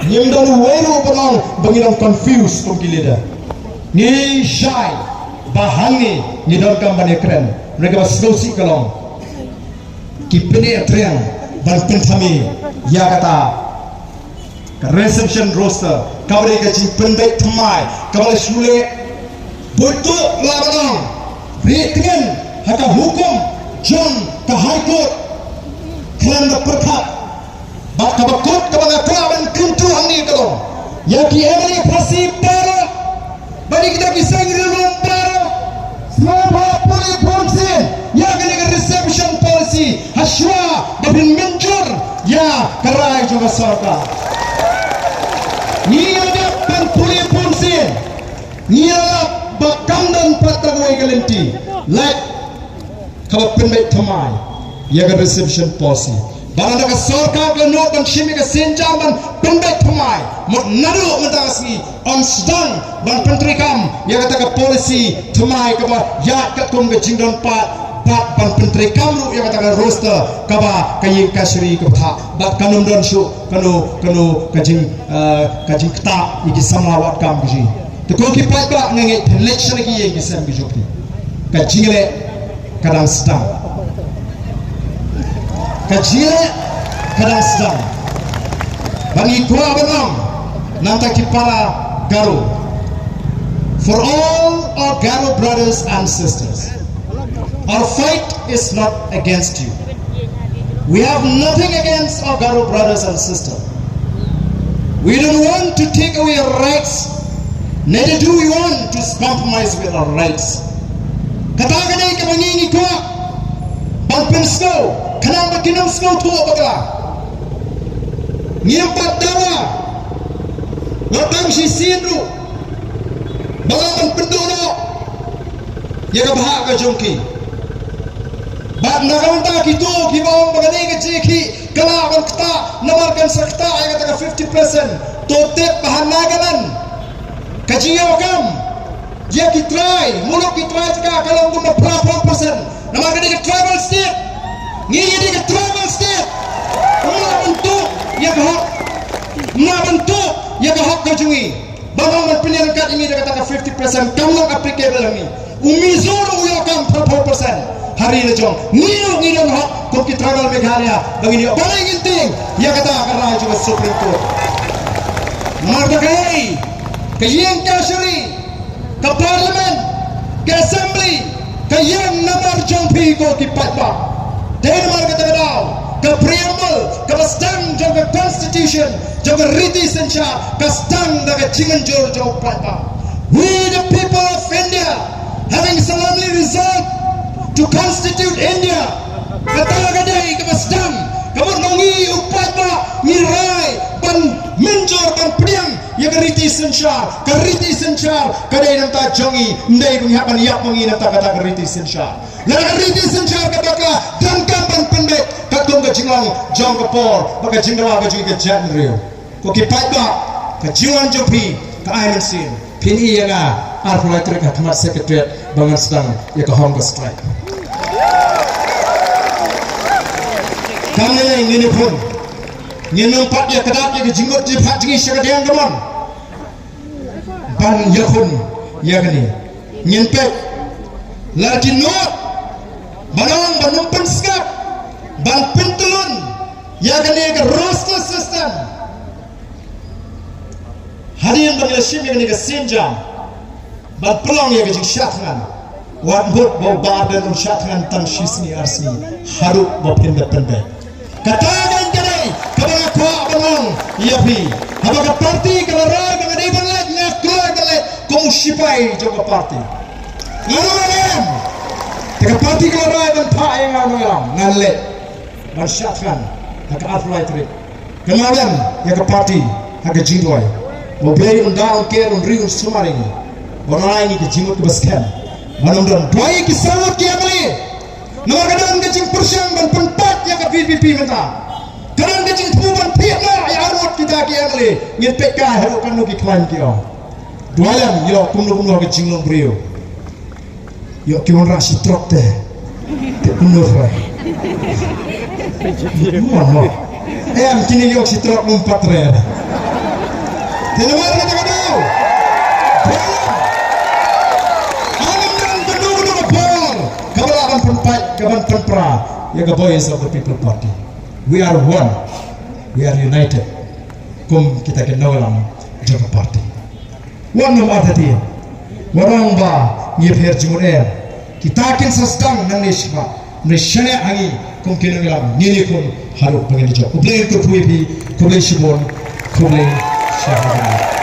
Nyem dalu wero penong bangirang confused tong kilida. Ni shy bahangi ni dalam gambar keren. Mereka berselusi kalong. Kipene atriang dan pentami ya kata reception roster kawale ka penbaik temai kawale sule betul labanong ritingan haka hukum John ke high court klan berkat bak kabakut kabang kelaban kentu angni kalong ya ki emani pasi para bagi kita kisah ngirulung para semua poli ponsen ya kini ke reception policy haswa babin menjur ya kerai juga sarka ni ada pen poli ponsen ni ada bakam dan patagoi galenti like kalau penbaik temai ya ke reception policy barang dah sarka ke no dan shimi ke senjaman penbaik temai mot nadu mentasi on sedang ban penteri kam ya kata ke polisi temai ke ya kat kum ke jingdon pat ban penteri kam lu ya kata ke roster ke ba kayin kasri ke tha bat kanum don shu kanu kajing kta iki samawat kam ji to ko ki pat ba nge election ki ye ki sam ki jokti ka jingle kadang sedang kajile kadang sedang bagi kuah benam nanti kipala Garo for all our Garo brothers and sisters, our fight is not against you. We have nothing against our Garo brothers and sisters. We don't want to take away our rights, neither do we want to compromise with our rights. Katakan ay kamangingi ko Bangpin snow, kanang makinam snow tuwa bakla. Ngiyampat dawa, watang si sinru, balaman pendono, yaga baha ka jongki. Bat nakamanta kito, kibawang bagani ka jiki, kalaban kita, namarkan sa kita, ay kata ka 50%, totep bahan nagalan. Kajiyaw kam, dia kitray, mulok kitray jika kalang gumna 4%. Namarkan ka tribal state, ngiyadi ka tribal state, umabantuk, mabentuk ya hak kajungi bagaimana penyelenggaraan ini dia katakan 50% kamu applicable ini umizuru ya kam 40% hari lejong niu hak kopi tribal Meghalaya begini paling penting ya kata karena juga Supreme Court mardakai ke yang kasuri ke parlimen ke assembly ke yang namar jampi ko kipat ba dan marga tagadaw ke preamble ke stang jaga constitution jaga riti sencha ke stang daga jinganjor jaga plata. We the people of India having solemnly resolved to constitute India kataga dai ke stang ke nongi upatma mirai ban menjor ban priang ya ke riti sencha ke dai namta jongi ndai dung haban yak mangi namta kata ke riti sencha la riti sencha ke bakla dan kampan pendek katung ke jinglang jong ke por baka jinglawa ke juga jan rio ko ki patba ke jingan jopi ke island sin pini ya arfulai trek hatmat secretariat bangan sedang ya ke hong strike kami ini pun nyenang pat ya kedak ya ke jingot di pat jingi syakadiang gamon ban yakun ya gani nyenpek lagi not banong banumpan skap ban pentulun ya gani ke roster system hari yang bagi lesim ya gani ke sinjam ban pelong ya ke syatngan wat hut bau badan un syatngan tang shisni arsni haru bau pendek katakan jadi kepada kuah banong ya pi apakah parti kelara dengan iban lek ngaklar galek kau sipai juga parti ngalaman teka parti kelara dan pak yang ngalaman ngalek masyarakat hak aflai trip kenalan ya ke parti hak jingdoi mobil undang ke undri sumari orang ini ke jingut ke baskan manundon doi kisawat ki amali nomor kadang ke jing persyang ban penpat ya ke PPP menta kadang ke jing tuban piatna ya arut kita ki amali ngin PK haru kanu ki klan ki o dualam yo kunu ke jinglong brio yo ki on rasi trok te kunu rai Em kini yok si truk 4 re. Tinawar kita kadu. Alam dan gadu bor. Kabalaban penpai, kaban penpra. Ya the boys of the People Party. We are one. We are united. Kum kita kenawalam Jaga Party. One no matter dia. Warang ba ngipher jumuner. Kita kin sasdang nang nishma. Nishane angi kum kenawalam nini kum haruk pangini jo. Kubleng kupui bi kubleng shibon kubleng shahada.